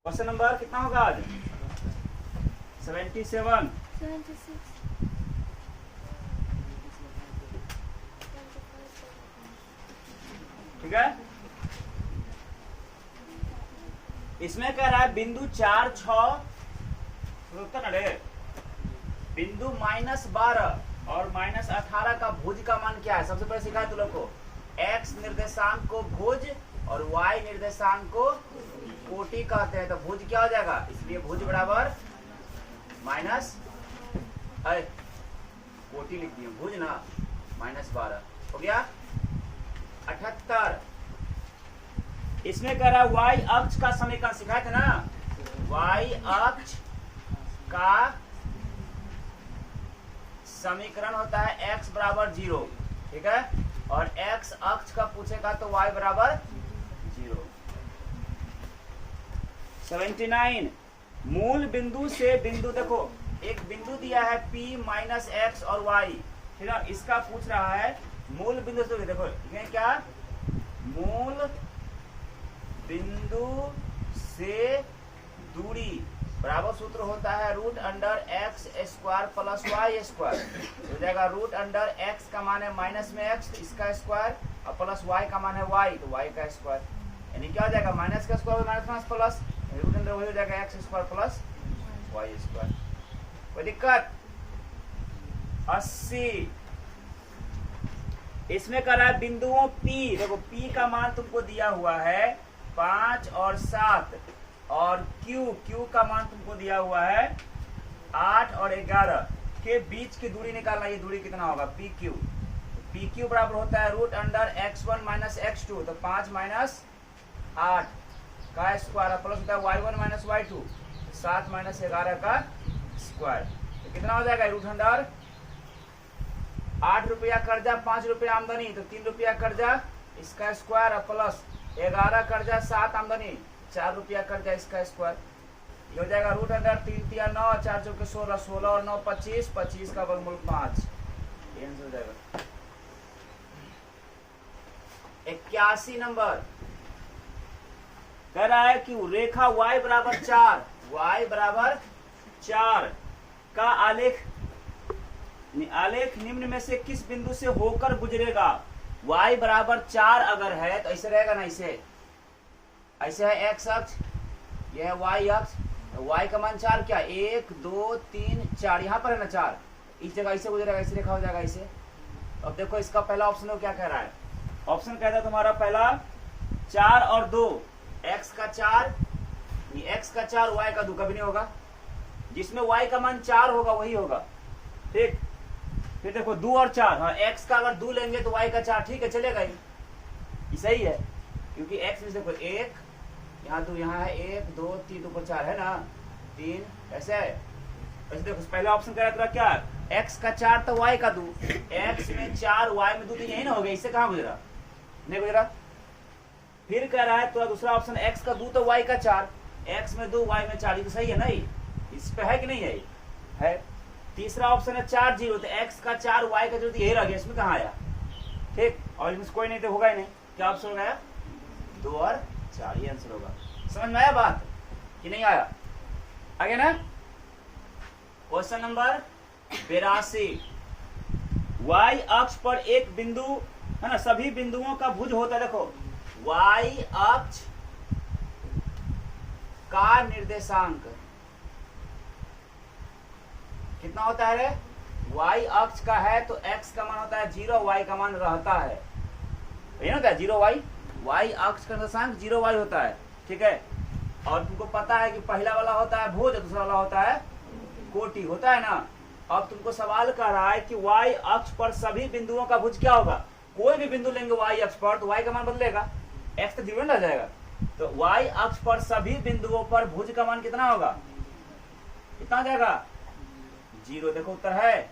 Question number कितना होगा आज? 77। ठीक है। इसमें कह रहा है बिंदु 4, 6 बिंदु -12 और -18 का भुज का मान क्या है? सबसे पहले सिखाया तुम लोग को x निर्देशांक को भुज और y निर्देशांक को कोटि कहते हैं। तो भुज क्या हो जाएगा? इसलिए भुज बराबर माइनस कोटि लिख दिए, भुज ना -12 हो गया। 78। इसमें कह रहा है y अक्ष का समीकरण सिखाए थे ना, y अक्ष का समीकरण होता है x बराबर 0, ठीक है। और x अक्ष का पूछेगा तो y बराबर 0। 79। मूल बिंदु से बिंदु, देखो एक बिंदु दिया है P माइनस x और y, ठीक है। इसका पूछ रहा है मूल बिंदु से, देखो ये क्या, मूल बिंदु से दूरी बराबर सूत्र होता है √x² प्लस y²। हो जाएगा √x का मान है माइनस में x, इसका स्क्वायर, और प्लस y का मान है y, तो y का स्क्वायर। यानी क्या हो जाएगा? माइनस का स्क्वायर माइनस प्लस √अंडर वही हो जाएगा x² प्लस y²। कोई दिक्कत? 80। इसमें कर रहा है बिंदुओं P, देखो P का मान तुमको दिया हुआ है 5 और 7, और Q का मान तुमको दिया हुआ है 8 और 11 के बीच की दूरी निकालना। ये दूरी कितना होगा? PQ बराबर होता है √x1 माइनस x2, तो 5 माइनस 8 का स्क्वायर प्लस होता है y1 माइनस y2, 7 माइनस 11 का स्क्वायर। तो कितना हो जाएगा? √अंडर 8 रुपया कर्जा, 5 रुपया आमदनी, तो 3 रुपया कर्जा, इसका स्क्वायर, प्लस 11 कर्जा, 7 आमदनी, 4 रुपया कर्जा, इसका स्क्वायर। ये हो जाएगा √अंडर 3 3 9, 4 चौके 16, 16 और 9 25, 25 का वर्गमूल 5। ये आंसर हो जाएगा। 81 नंबर कह रहा है कि रेखा y बराबर 4 का आलेख निम्न में से किस बिंदु से होकर गुजरेगा? y बराबर 4 अगर है तो ऐसे रहेगा ना, ऐसे है x अक्ष, यह है y अक्ष, तो y का मान 4 क्या? 1 2 3 4, यहाँ पर है ना 4, इस जगह ऐसे गुजरेगा, ऐसे रेखा हो जाएगा ऐसे। अब देखो इसका पहला ऑप्शन है, क्या कह रहा है? ऑप्शन कहता है तुम्हारा पहला 4 और 2, x का 4, x का 4 y का 2 कभी नहीं होगा, जिसमें y का मान 4 होगा वही होगा, ठीक। फिर देखो 2 और 4, हाँ x का अगर 2 लेंगे तो y का 4, ठीक है चलेगा, ये सही है, क्योंकि x में देखो 1 यहाँ 2, यहाँ है 1 2 3 2 4 है ना, 3 ऐसे है। वैसे देखो पहला ऑप्शन कह रहा था क्या? x का 4 तो y का 2, x में 4 y में 2, तो यही ना हो गया, इससे कहाँ गुजरा? नहीं गुजरा। फिर कह रहा है तो दूसरा ऑप्शन x का 2 तो y का 4, x में 2 y में 4, ये तो सही है ना, इस पे है कि नहीं है? तीसरा ऑप्शन है 4 0, तो x का 4 y का 0, यही रह गया, इसमें कहाँ आया? ठीक, और इसमें कोई नहीं तो होगा ही नहीं। क्या ऑप्शन हो गया? 2 और 4, ये आंसर होगा। समझ में आया बात कि नहीं आया? आगे ना क्वेश्चन नंबर 82। y अक्ष पर एक बिंदु है ना, सभी बिंदुओं का भुज होता है। देखो y अक्ष का निर्देशांक कितना होता है रे? y अक्ष का है तो x का मान होता है 0, y का मान रहता है, ये होता है 0 y अक्ष का निर्देशांक 0 y होता है, ठीक है। और तुमको पता है कि पहला वाला होता है भुज, दूसरा वाला होता है कोटि, होता है ना। अब तुमको सवाल कर रहा है कि y अक्ष पर सभी बिंदुओं का भुज क्या होगा? कोई भी बिंदु लेंगे y अक्ष पर तो y का मान बदलेगा, x तो 0 रह जाएगा, तो y अक्ष पर सभी बिंदुओं पर भुज का मान कितना होगा? कितना हो जाएगा? 0। देखो उत्तर है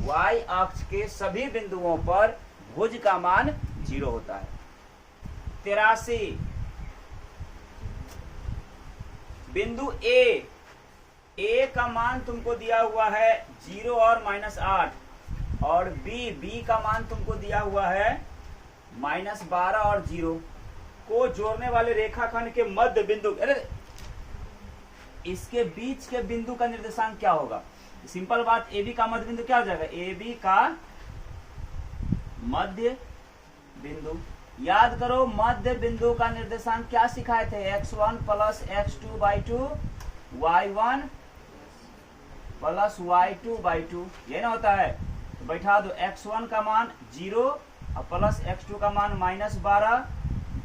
y अक्ष के सभी बिंदुओं पर भुज का मान 0 होता है। 83। बिंदु A का मान तुमको दिया हुआ है 0 और -8, और बी का मान तुमको दिया हुआ है -12 और 0 को जोड़ने वाले रेखाखंड के मध्य बिंदु, अरे इसके बीच के बिंदु का निर्देशांक क्या होगा? सिंपल बात, ए बी का मध्य बिंदु क्या हो जाएगा? ए बी का मध्य बिंदु। याद करो मध्य बिंदु का निर्देशांक क्या सिखाए थे? x1 plus x2 by 2 y1 plus y2 by 2, ये ना होता है। तो बैठा दो x1 का मान 0 और प्लस x2 का मान -12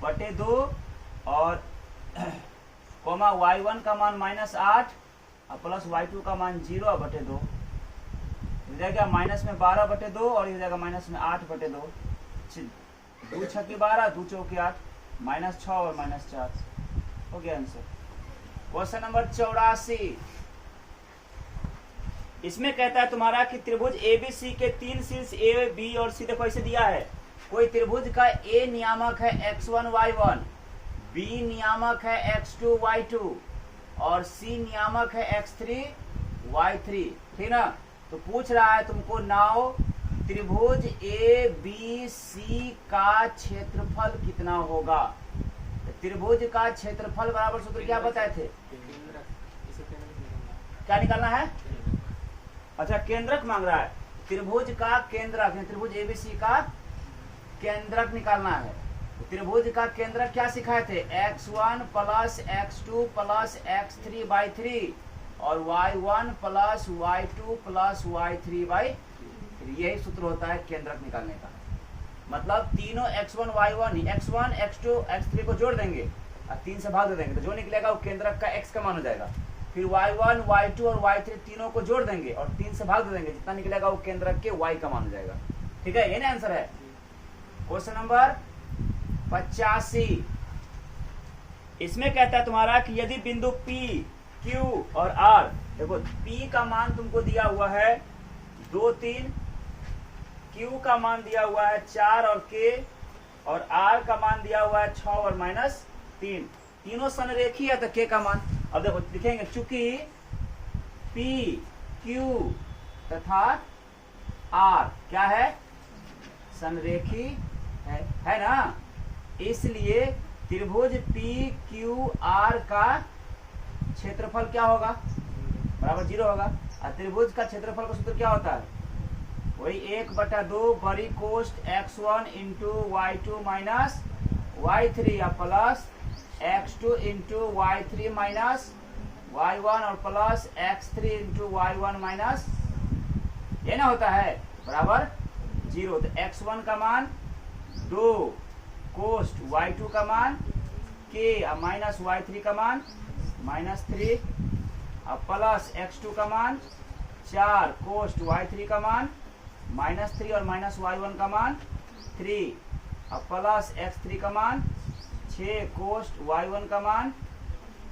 बटे 2 और कोमा y1 का मान -8 और प्लस y2 का मान 0 बटे 2, हो जाएगा माइनस में 12 बटे 2 और ये हो जाएगा माइनस में 8 बटे 2। 2 छक्के 12, 2 चौके 8, -6 और -4 हो गया आंसर। क्वेश्चन नंबर 84, इसमें कहता है तुम्हारा कि त्रिभुज एबीसी के 3 शीर्ष ए बी और सी, देखो ऐसे दिया है। कोई त्रिभुज का ए नियामक है x1 y1, बी नियामक है x2 y2 और सी नियामक है x3 y3, ठीक ना। तो पूछ रहा है तुमको नाउ त्रिभुज ए बी सी का क्षेत्रफल कितना होगा? त्रिभुज का क्षेत्रफल बराबर सूत्र क्या बताए थे? क्या निकालना है? अच्छा केंद्रक मांग रहा है। त्रिभुज का केंद्रक, त्रिभुज एबीसी का केंद्रक निकालना है। त्रिभुज का केंद्रक क्या सिखाए थे? x1 plus x2 plus x3 by 3 और y1 plus y2 plus y3 by 3, यही सूत्र होता है केंद्रक निकालने का। मतलब तीनों x1 y1 x1 x2 x3 को जोड़ देंगे और 3 से भाग दे देंगे, तो जो निकलेगा वो केंद्रक का x का मान हो जाएगा। फिर y1 y2 और y3 तीनों को जोड़ देंगे और 3 से भाग दे देंगे, जितना निकलेगा वो केंद्रक के y का मान हो जाएगा। ठीक है, ये ना आंसर है। क्वेश्चन नंबर 85, इसमें कहता है तुम्हारा कि यदि बिंदु P, Q और R, देखो P का मान तुमको दिया हुआ है 2 3, Q का मान दिया हुआ है 4 और K और R का मान दिया हुआ है 6 और -3, तीनों संरेखी है तो K का मान। अब देखो लिखेंगे चूंकि P, Q तथा R क्या है? संरेखी है ना, इसलिए त्रिभुज P Q R का क्षेत्रफल क्या होगा? बराबर 0 होगा। और त्रिभुज का क्षेत्रफल का सूत्र क्या होता है? वही 1/2 बड़ी कोष्ठ x1 into y2 minus y3 या plus x2 into y3 minus y1 और plus x3 into y1 minus, ये ना होता है, बराबर 0। तो x1 का मान 2 कोष्ठ y2 का मान k और माइनस y3 का मान -3 और प्लस x2 का मान 4 कोष्ठ y3 का मान -3 और माइनस y1 का मान 3 और प्लस x3 का मान 6 कोष्ठ y1 का मान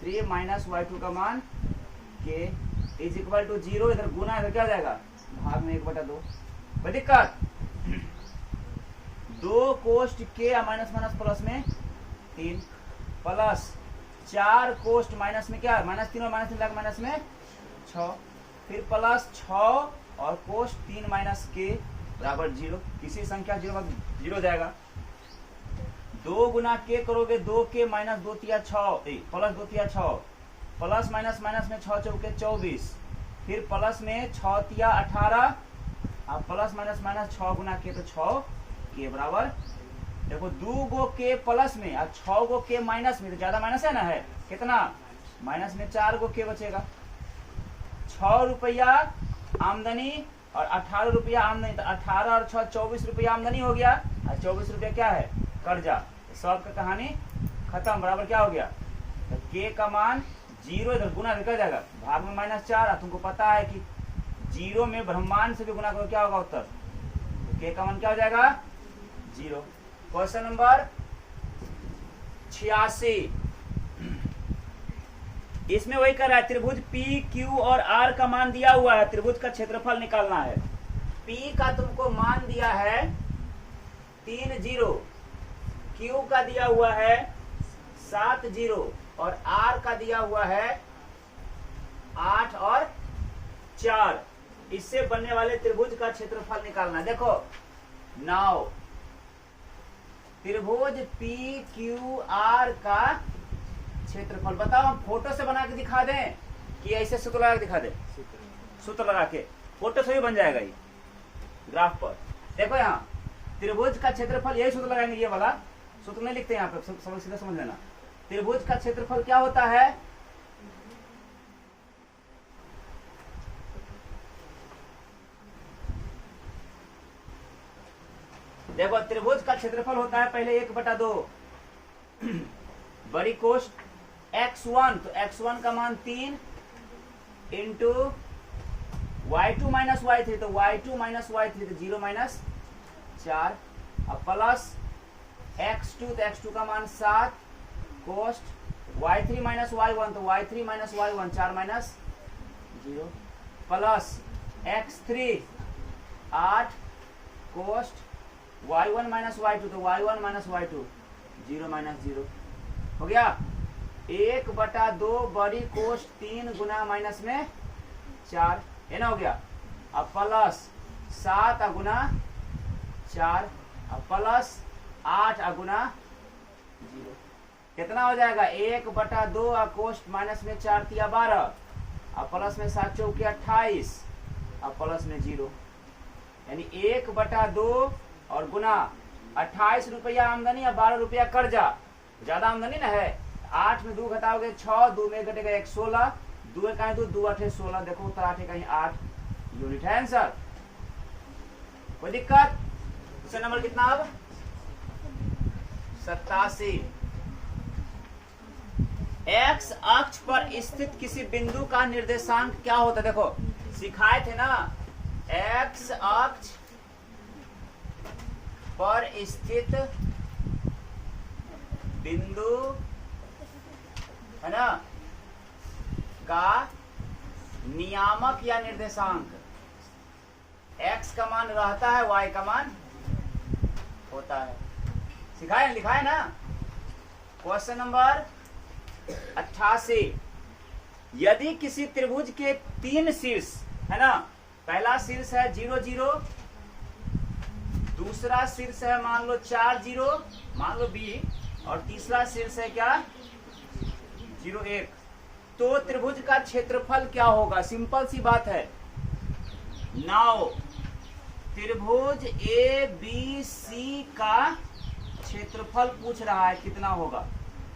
3 माइनस y2 का मान k इज इक्वल टू 0। इधर गुना इधर क्या हो जाएगा? भाग में 1/2। कोई दिक्कत? 2 कोष्ठ k माइनस माइनस प्लस में 3 प्लस 4 कोष्ठ माइनस में क्या? -3 और -3 लग माइनस में 6, फिर प्लस 6 और कोष्ठ 3 माइनस k बराबर 0। किसी संख्या 0 जाएगा। 2 गुना k करोगे 2k माइनस 2 तिया 6 प्लस 2 तिया 6 प्लस माइनस माइनस में 6 चौके 24, फिर प्लस में 6 तिया 18 और प्लस माइनस माइनस 6 गुना k तो 6 k बराबर, देखो 2 गो k प्लस में और 6 गो k माइनस में, तो ज्यादा माइनस है ना, है कितना? माइनस में 4 गो k बचेगा। 6 रुपया आमदनी और 18 रुपया आमदनी, तो 18 और 6 24 रुपया आमदनी हो गया और 24 रुपया क्या है? कर्जा। सब का कहानी खत्म, बराबर क्या हो गया? तो k का मान 0, इधर गुना निकल जाएगा, भाग में -4। तुमको पता है कि 0 में ब्रह्मांड से भी गुना करो क्या होगा उत्तर? तो k का मान क्या हो जाएगा? 0। क्वेश्चन नंबर 86, इसमें वही कर रहा है, त्रिभुज P, Q और R का मान दिया हुआ है, त्रिभुज का क्षेत्रफल निकालना है। P का तुमको मान दिया है 3 0, Q का दिया हुआ है 7 0 और R का दिया हुआ है 8 और 4। इससे बनने वाले त्रिभुज का क्षेत्रफल निकालना है। देखो नाउ त्रिभुज P Q R का क्षेत्रफल बताओ, हम फोटो से बना के दिखा दें कि ऐसे सूत्र लगा के दिखा दे, सूत्र लगा के फोटो से भी बन जाएगा ये ग्राफ पर। देखो यहाँ त्रिभुज का क्षेत्रफल, यही सूत्र लगाएंगे, ये वाला सूत्र नहीं लिखते यहाँ पे, समझ सीधा समझ लेना। त्रिभुज का क्षेत्रफल क्या होता है, देखो त्रिभुज का क्षेत्रफल होता है पहले 1/2 बड़ी कोष्ठ x1, तो x1 का मान 3 इंटू y2 माइनस y3, तो y2 माइनस y3 तो 0 माइनस 4, अब प्लस x2, तो x2 का मान 7 कोष्ठ y3 माइनस y1, तो y3 minus y1 4 minus 0, plus x3 8 कोष्ठ y1 माइनस y2, तो y1 माइनस y2 0 माइनस 0 हो गया। 1/2 बड़ी कोष्ठ 3 गुना माइनस में 4, है ना, हो गया। अब प्लस 7 गुना 4, अब प्लस 8 गुना 0, कितना हो जाएगा 1/2 कोष्ठ माइनस में 4 तिया 12, अब प्लस में 7 चौके 28, अब प्लस में 0, यानी 1/2 और गुना 28 रुपया आमदनी और 12 रुपया कर्जा, ज्यादा आमदनी ना है। 8 में 2 घटाओगे 6, 2 में घटेगा 1 16, 2 का 2 2 8 16, देखो उत्तर 8 कहीं 8 यूनिट है आंसर। कोई दिक्कत? क्वेश्चन नंबर कितना अब 87। एक्स अक्ष पर स्थित किसी बिंदु का निर्देशांक क्या होता है, देखो सिखाए थे ना, एक्स अक्ष पर स्थित बिंदु है ना का नियामक या निर्देशांक, x का मान रहता है, y का मान होता है, सिखाए लिखा है ना। क्वेश्चन नंबर 88, यदि किसी त्रिभुज के 3 शीर्ष है ना, पहला शीर्ष है 0 0, दूसरा शीर्ष है मान लो 4 0 मान लो b, और तीसरा शीर्ष है क्या 0 1, तो त्रिभुज का क्षेत्रफल क्या होगा, सिंपल सी बात है। नाउ त्रिभुज ए बी सी का क्षेत्रफल पूछ रहा है कितना होगा,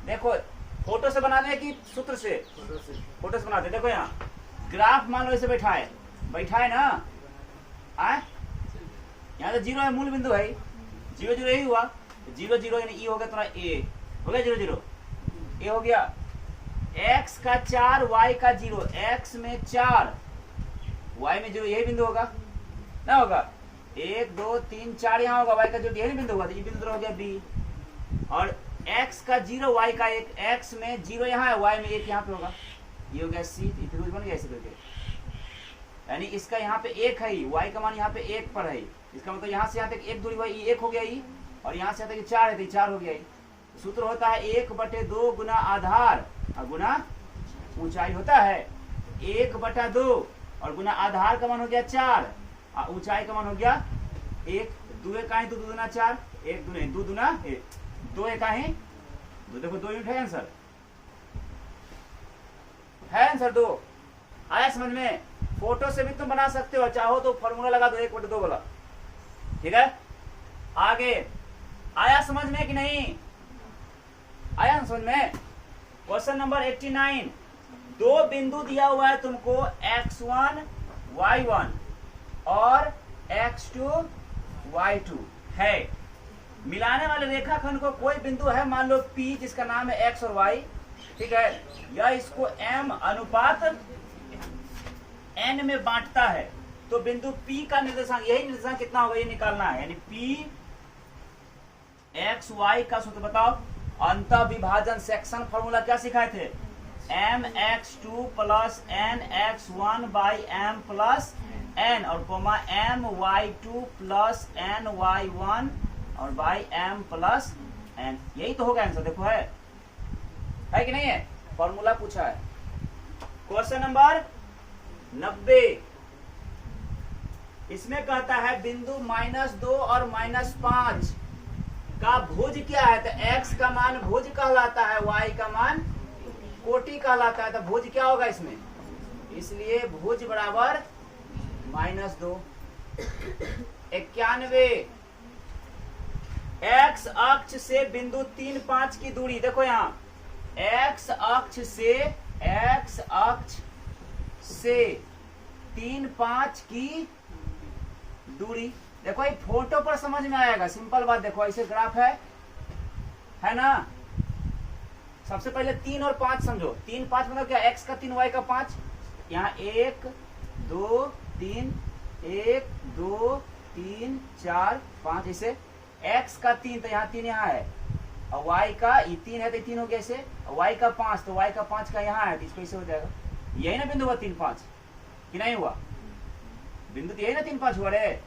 देखो फोटो से बनाने की सूत्र से, फोटो से बनाते, देखो यहाँ ग्राफ मान लो इसे बैठा है ना, आए यहाँ तो 0 है, मूल बिंदु है 0 0 ही हुआ, 0 0 यानी ई हो गया तुम्हारा ए, हो गया 0 0 ए हो गया। x का 4 y का 0, x में 4 y में 0, यही बिंदु होगा ना, होगा 1 2 3 4 यहाँ होगा, y का 0 यही बिंदु होगा, तो ये बिंदु हो गया b, और x का 0 y का 1, x में 0 यहाँ है, y में 1 यहाँ पे होगा, ये हो गया c, त्रिभुज बन गया ऐसे करके, यानी इसका यहाँ पे 1 है, y का मान यहाँ पे 1 पर है, इसका मतलब यहाँ से यहाँ तक 1 दूरी हुआ, ये 1 हो गया ई, और यहाँ से यहाँ तक 4 है तो 4 हो गया। सूत्र होता है 1/2 गुना आधार और गुना ऊंचाई होता है, 1/2 और गुना आधार का मान हो गया 4 और ऊंचाई का मान हो गया 1, 2 का 2 दूना 4, 1 दूने 2 दूना 1, 2 का 2, देखो 2 यूनिट है आंसर, है आंसर 2। आया समझ में? फोटो से भी तुम बना सकते हो, चाहो तो फॉर्मूला लगा दो 1/2 वाला, ठीक है। आगे आया समझ में कि नहीं आया समझ में? क्वेश्चन नंबर 89, 2 बिंदु दिया हुआ है तुमको x1 y1 और x2 y2 है, मिलाने वाले रेखाखंड को कोई बिंदु है मान लो P जिसका नाम है x और y, ठीक है, या इसको m अनुपात n में बांटता है, तो बिंदु P का निर्देशांक, यही निर्देशांक कितना होगा ये निकालना है, यानी P x y का सूत्र बताओ। अंत विभाजन सेक्शन फॉर्मूला क्या सिखाए थे, mx2 plus nx1 by m plus n और कोमा my2 प्लस ny1 और बाई m प्लस n, यही तो होगा आंसर, देखो है कि नहीं है, फॉर्मूला पूछा है। क्वेश्चन नंबर 90, इसमें कहता है बिंदु -2 और -5 का भुज क्या है, तो x का मान भुज कहलाता है, y का मान कोटि कहलाता है, तो भुज क्या होगा इसमें इसलिए भुज बराबर -2। 91 एक्स अक्ष से बिंदु 3, 5 की दूरी, देखो यहाँ एक्स अक्ष से 3, 5 की दूरी। देखो ये फोटो पर समझ में आएगा, सिंपल बात। देखो ऐसे ग्राफ है ना। सबसे पहले 3 और 5 समझो। 3, 5 मतलब क्या, x का 3 y का 5। यहाँ 1 2 3 1 2 3 4 5 ऐसे। x का 3 तो यहाँ 3 यहाँ है, और y का ये 3 है तो 3 हो गया ऐसे, और y का 5 तो y का 5 का यहाँ है तो इसको ऐसे हो जाएगा। यही ना बिंदु हुआ 3, 5 कि नहीं हुआ? बिंदु तो यही ना 3, 5 हुआ रे।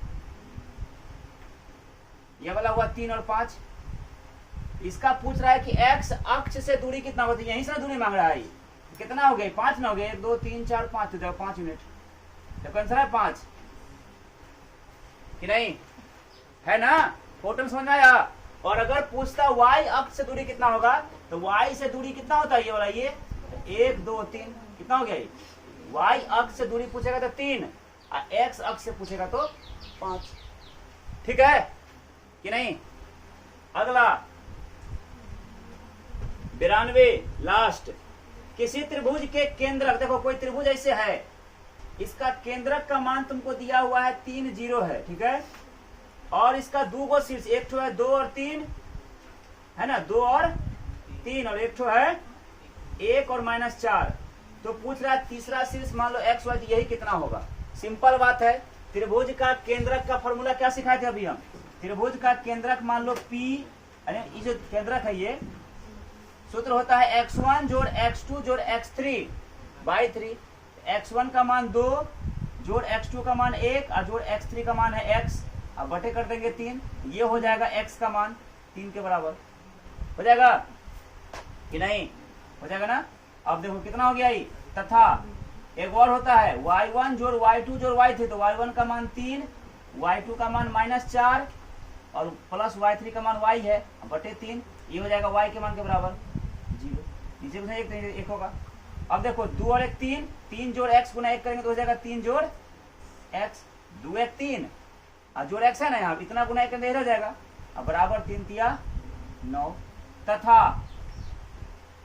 ये वाला हुआ 3 और 5। इसका पूछ रहा है कि x अक्ष से दूरी कितना होती है, यहीं से दूरी मांग रहा है। कितना हो गया? 5 ना हो गया, 1 2 3 4 5 तो 5 यूनिट। तो आंसर है 5 कि नहीं, है ना? फोटो में समझ में आया। और अगर पूछता y अक्ष से दूरी कितना होगा, तो y से दूरी कितना होता है ये वाला, ये 1 2 3 कितना हो गया ये? y अक्ष से दूरी पूछेगा तो 3, और x अक्ष से पूछेगा तो 5। ठीक है कि नहीं? अगला 92 लास्ट। किसी त्रिभुज के केंद्रक, देखो कोई त्रिभुज ऐसे है, इसका केंद्रक का मान तुमको दिया हुआ है 3 0 है, ठीक है। और इसका 2 गो शीर्ष, एक ठो है 2 और 3 है ना, 2 और 3, और एक ठो है 1 और -4। तो पूछ रहा है तीसरा शीर्ष मान लो x y, यही कितना होगा? सिंपल बात है। त्रिभुज का केंद्रक का फॉर्मूला क्या सिखाए थे अभी हम? त्रिभुज का केंद्रक मान लो P, अरे ये जो केंद्रक है ये सूत्र होता है x1 जोड़ x2 जोड़ x3 बाई 3। x1 का मान 2 जोड़ x2 का मान 1 और जोड़ x3 का मान है x, अब बटे कर देंगे 3, ये हो जाएगा x का मान 3 के बराबर। हो जाएगा कि नहीं? हो जाएगा ना। अब देखो कितना हो गया ये। तथा एक और होता है y1 जोड़ y2 जोड़ y3, तो y1 का मान 3, y2 का मान -4 और प्लस y3 का मान y है, बटे 3, ये हो जाएगा y के मान के बराबर 0। नीचे में एक होगा। अब देखो 2 और 1 3, 3 जोड़ x गुना 1 करेंगे तो हो जाएगा 3 जोड़ x, 2 1 3 और जोड़ x है ना, यहाँ इतना गुना 1 करेंगे हो जाएगा, अब बराबर 3 तिया 9। तथा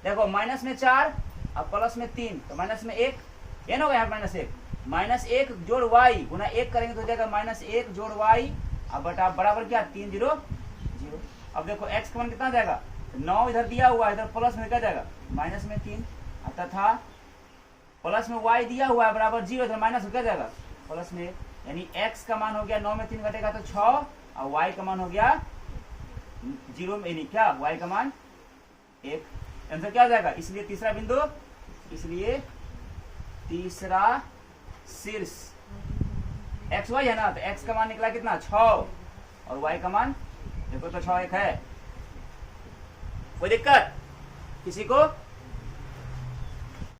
देखो माइनस में 4 और प्लस में 3, तो माइनस में 1, ये ना हो गया -1 जोड़ y गुना 1 करेंगे तो हो जाएगा -1 जोड़ y, अब बटा बराबर क्या 3 0 0। अब देखो x का मान कितना जाएगा, 9 इधर दिया हुआ है, इधर प्लस में क्या जाएगा माइनस में 3, तथा प्लस में y दिया हुआ है बराबर 0, इधर माइनस में क्या जाएगा प्लस में 1, यानी x का मान हो गया 9 में 3 घटेगा तो 6, और y का मान हो गया 0 में, यानी क्या y का मान 1। आंसर क्या हो जाएगा? इसलिए तीसरा बिंदु, इसलिए तीसरा शीर्ष एक्स वाई है ना, तो x का मान निकला कितना 6 और y का मान देखो तो 6 1 है। कोई दिक्कत किसी को?